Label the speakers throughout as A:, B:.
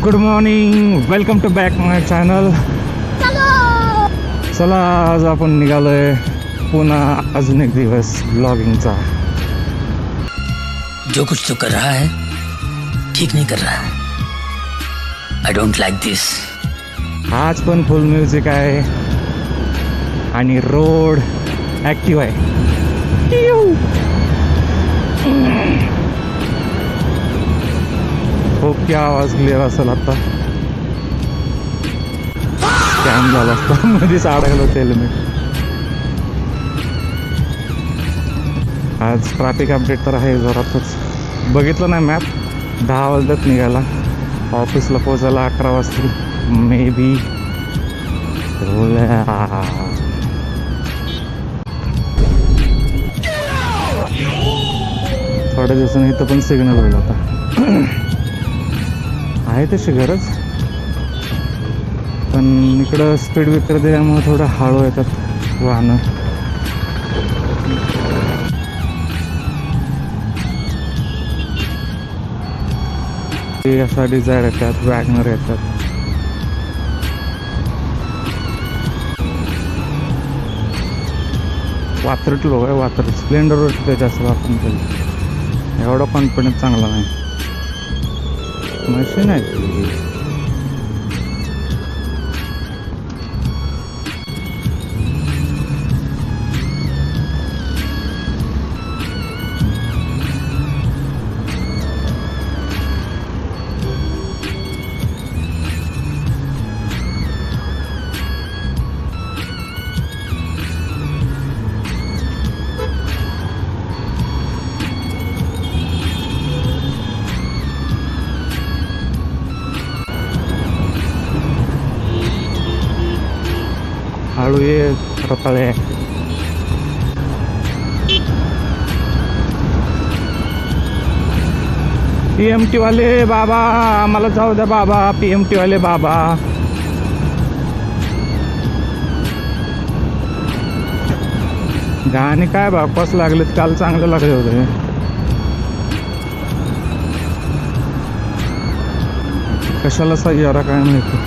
A: Good morning, welcome to back my channel. चला आज आपण निघालोय पुन्हा अजून एक दिवस ब्लॉगिंगचा.
B: जो कुछ तो कर रहा है ठीक नहीं कर रहा है. आई डोंट लाइक दिस.
A: आज पण फुल म्युझिक आहे आणि रोड ॲक्टिव्ह आहे. खूप की आवाज क्लिअर असेल. आता स्कॅम झाला असता, मध्येच अडकलं हेल्मेट. आज ट्रॅफिक अपडेट तर आहे जोरातच. बघितलं नाही मॅप. 10 वाजल्यात निघाला. ऑफिसला पोचायला 11 वाजतील मे बी. थोड्या दिवसांनी इथं पण सिग्नल होईल. आता आहे तशी गरज, पण इकडं स्पीड ब्रेकर दिल्यामुळे थोडं हळू येतात वाहनं. ते असा डिझायर येतात, वॅगनर येतात. वात्रट लोक आहे. वात्रट स्प्लेंडरवर जास्त वापरून केलं. एवढा कॉन्फिडन्स चांगला नाही. मशीन आहे ती. हळू ये रताळे. PMT वाले बाबा आम्हाला जाऊ द्या बाबा. PMT वाले बाबा. गाणे काय बापास लागलेत. काल चांगले लागले होते. कशाला सह्यारा काय माहिती.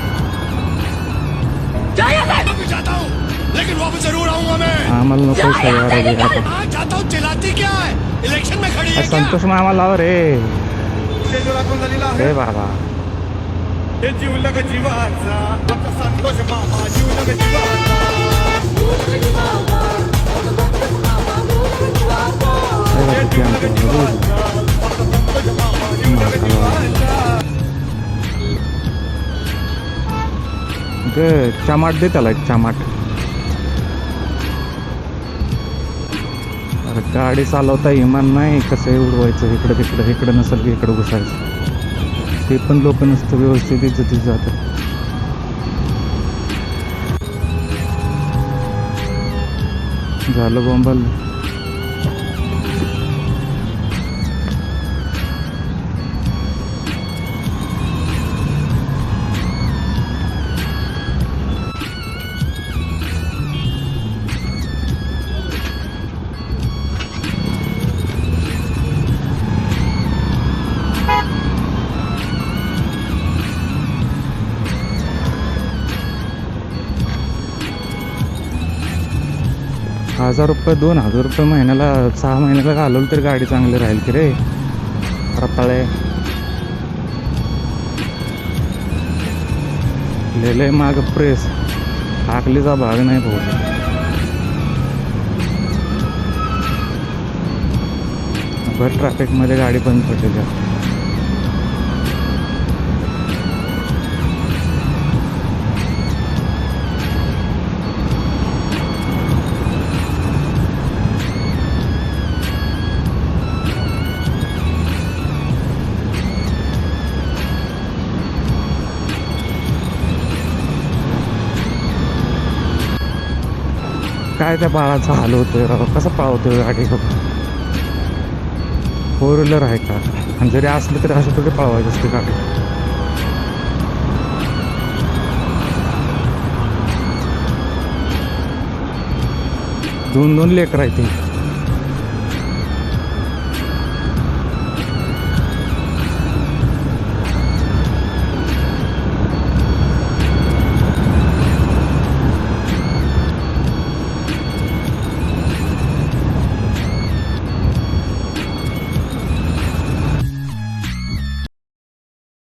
A: आम्हाला नको संतोष मामा लाव रे. रे बाबा चमाट दे त्याला एक चमाट. अरे गाडी चालवता इमान नाही. कसं उडवायचं इकडं तिकडं. इकडं नसेल की इकडं घुसायचं. ते पण लोक नसतं व्यवस्थित इज्जतीत जातात. झालं बोंबल. ₹1000 ₹2000 महिन्याला 6 महिन्याला घालवलं तरी गाडी चांगली राहील की रे. रताळे लिहिले माग प्रेस. आखलीचा भाग नाही भाऊ. भर ट्रॅफिकमध्ये गाडी बंद पडलेली. काय त्या बाळाचा हाल होतोय राव. कसं पळवतोय गाडी. 4 व्हीलर आहे का. आणि जरी असलं तरी असं थोडी पळवायचं असते गाडी. दोन लेकर आहे ते.